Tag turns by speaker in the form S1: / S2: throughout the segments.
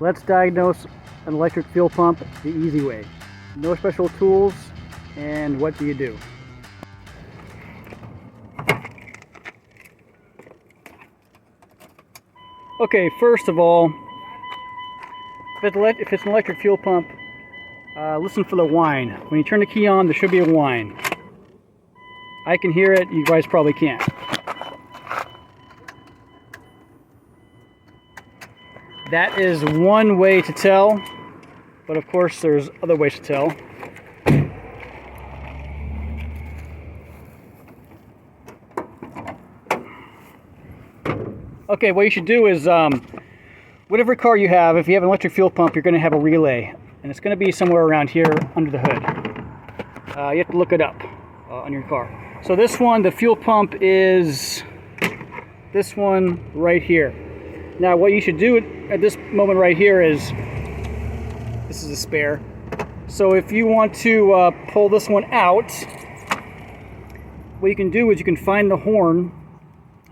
S1: Let's diagnose an electric fuel pump the easy way. No special tools, and what do you do? Okay, first of all, if it's an electric fuel pump, listen for the whine. When you turn the key on, there should be a whine. I can hear it, you guys probably can't. That is one way to tell, but of course there's other ways to tell. Okay, what you should do is, whatever car you have, if you have an electric fuel pump, you're going to have a relay, and it's going to be somewhere around here under the hood. You have to look it up on your car. So this one, the fuel pump is this one right here. Now what you should do at this moment right here is, this is a spare. So if you want to pull this one out, what you can do is you can find the horn,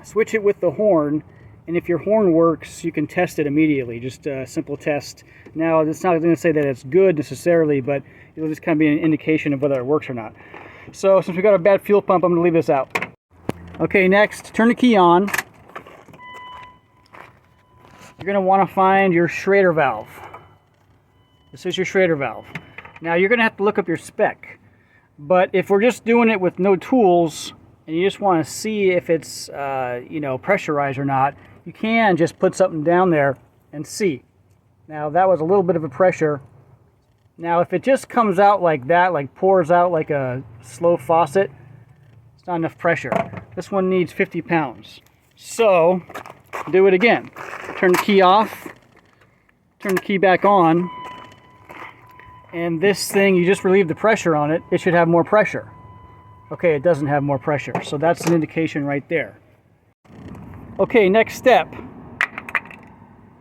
S1: switch it with the horn, and if your horn works, you can test it immediately. Just a simple test. Now it's not going to say that it's good necessarily, but it'll just kind of be an indication of whether it works or not. So since we got a bad fuel pump, I'm going to leave this out. Okay, next, turn the key on. You're going to want to find your Schrader valve. This is your Schrader valve. Now you're going to have to look up your spec. But if we're just doing it with no tools, and you just want to see if it's pressurized or not, you can just put something down there and see. Now that was a little bit of a pressure. Now if it just comes out like that, like pours out like a slow faucet, it's not enough pressure. This one needs 50 pounds. So do it again. Turn the key off, turn the key back on, and this thing, you just relieve the pressure on it, it should have more pressure. Okay, it doesn't have more pressure, so that's an indication right there. Okay, next step.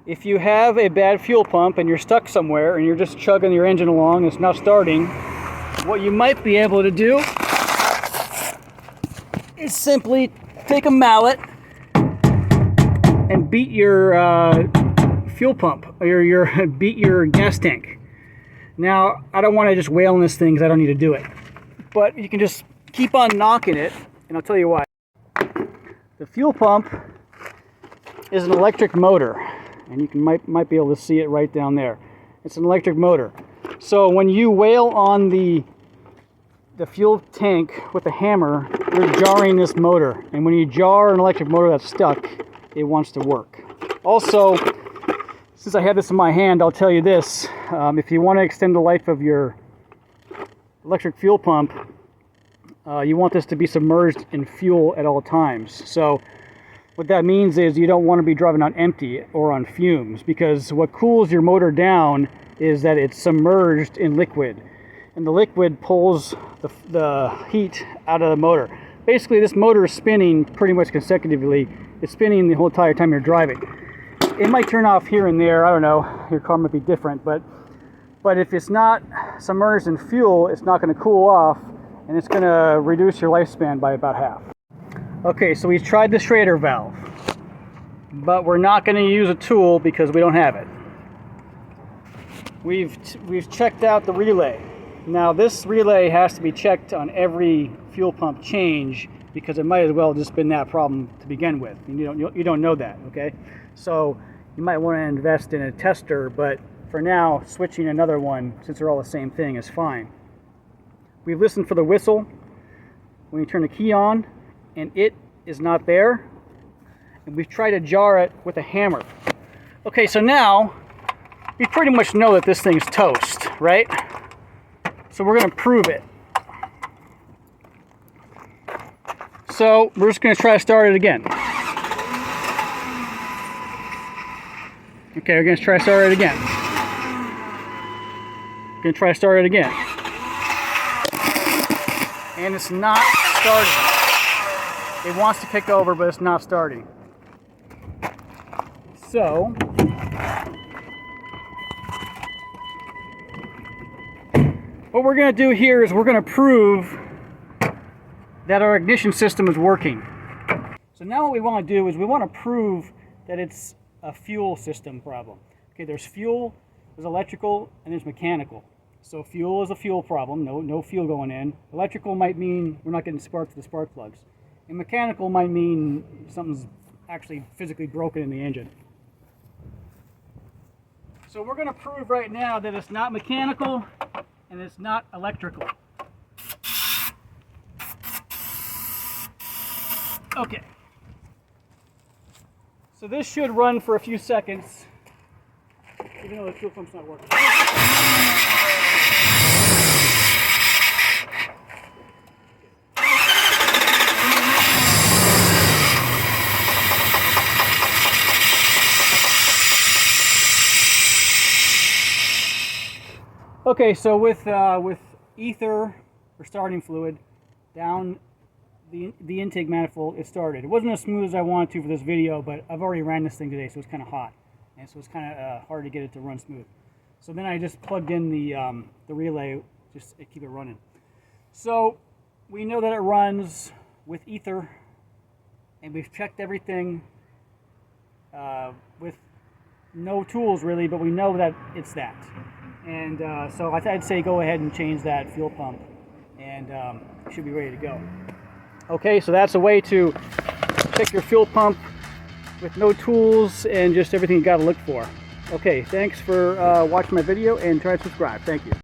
S1: If you have a bad fuel pump and you're stuck somewhere and you're just chugging your engine along and it's not starting, what you might be able to do is simply take a mallet and beat your fuel pump, or beat your gas tank. Now, I don't want to just wail on this thing because I don't need to do it, but you can just keep on knocking it, and I'll tell you why. The fuel pump is an electric motor, and you might be able to see it right down there. It's an electric motor. So when you wail on the fuel tank with a hammer, you're jarring this motor, and when you jar an electric motor that's stuck, it wants to work. Also, since I have this in my hand, I'll tell you this. If you want to extend the life of your electric fuel pump, you want this to be submerged in fuel at all times. So what that means is you don't want to be driving on empty or on fumes, because what cools your motor down is that it's submerged in liquid, and the liquid pulls the heat out of the motor. Basically, this motor is spinning pretty much consecutively. It's spinning the whole entire time you're driving. It might turn off here and there, I don't know, your car might be different, but if it's not submerged in fuel, it's not going to cool off, and it's going to reduce your lifespan by about half. Okay, so we've tried the Schrader valve, but we're not going to use a tool because we don't have it. We've checked out the relay. Now this relay has to be checked on every fuel pump change, because it might as well have just been that problem to begin with. You don't know that, okay? So you might want to invest in a tester, but for now, switching another one, since they're all the same thing, is fine. We've listened for the whistle when you turn the key on, and it is not there. And we've tried to jar it with a hammer. Okay, so now we pretty much know that this thing's toast, right? So we're going to prove it. So we're just going to try to start it again. Okay, we're going to try to start it again. We're going to try to start it again. And it's not starting. It wants to kick over, but it's not starting. So what we're going to do here is we're going to prove that our ignition system is working. So now what we want to do is we want to prove that it's a fuel system problem. Okay, there's fuel, there's electrical, and there's mechanical. So fuel is a fuel problem, no fuel going in. Electrical might mean we're not getting spark to the spark plugs. And mechanical might mean something's actually physically broken in the engine. So we're going to prove right now that it's not mechanical and it's not electrical. Okay. So this should run for a few seconds, even though the fuel pump's not working. Okay, so with ether or starting fluid down the intake manifold, it started. It wasn't as smooth as I wanted to for this video, but I've already ran this thing today, so it's kind of hot, and so it's kind of hard to get it to run smooth. So then I just plugged in the relay just to keep it running. So we know that it runs with ether, and we've checked everything with no tools really, but we know that it's that. And so I'd say go ahead and change that fuel pump, and it should be ready to go. Okay, so that's a way to check your fuel pump with no tools and just everything you got to look for. Okay, thanks for watching my video, and try to subscribe. Thank you.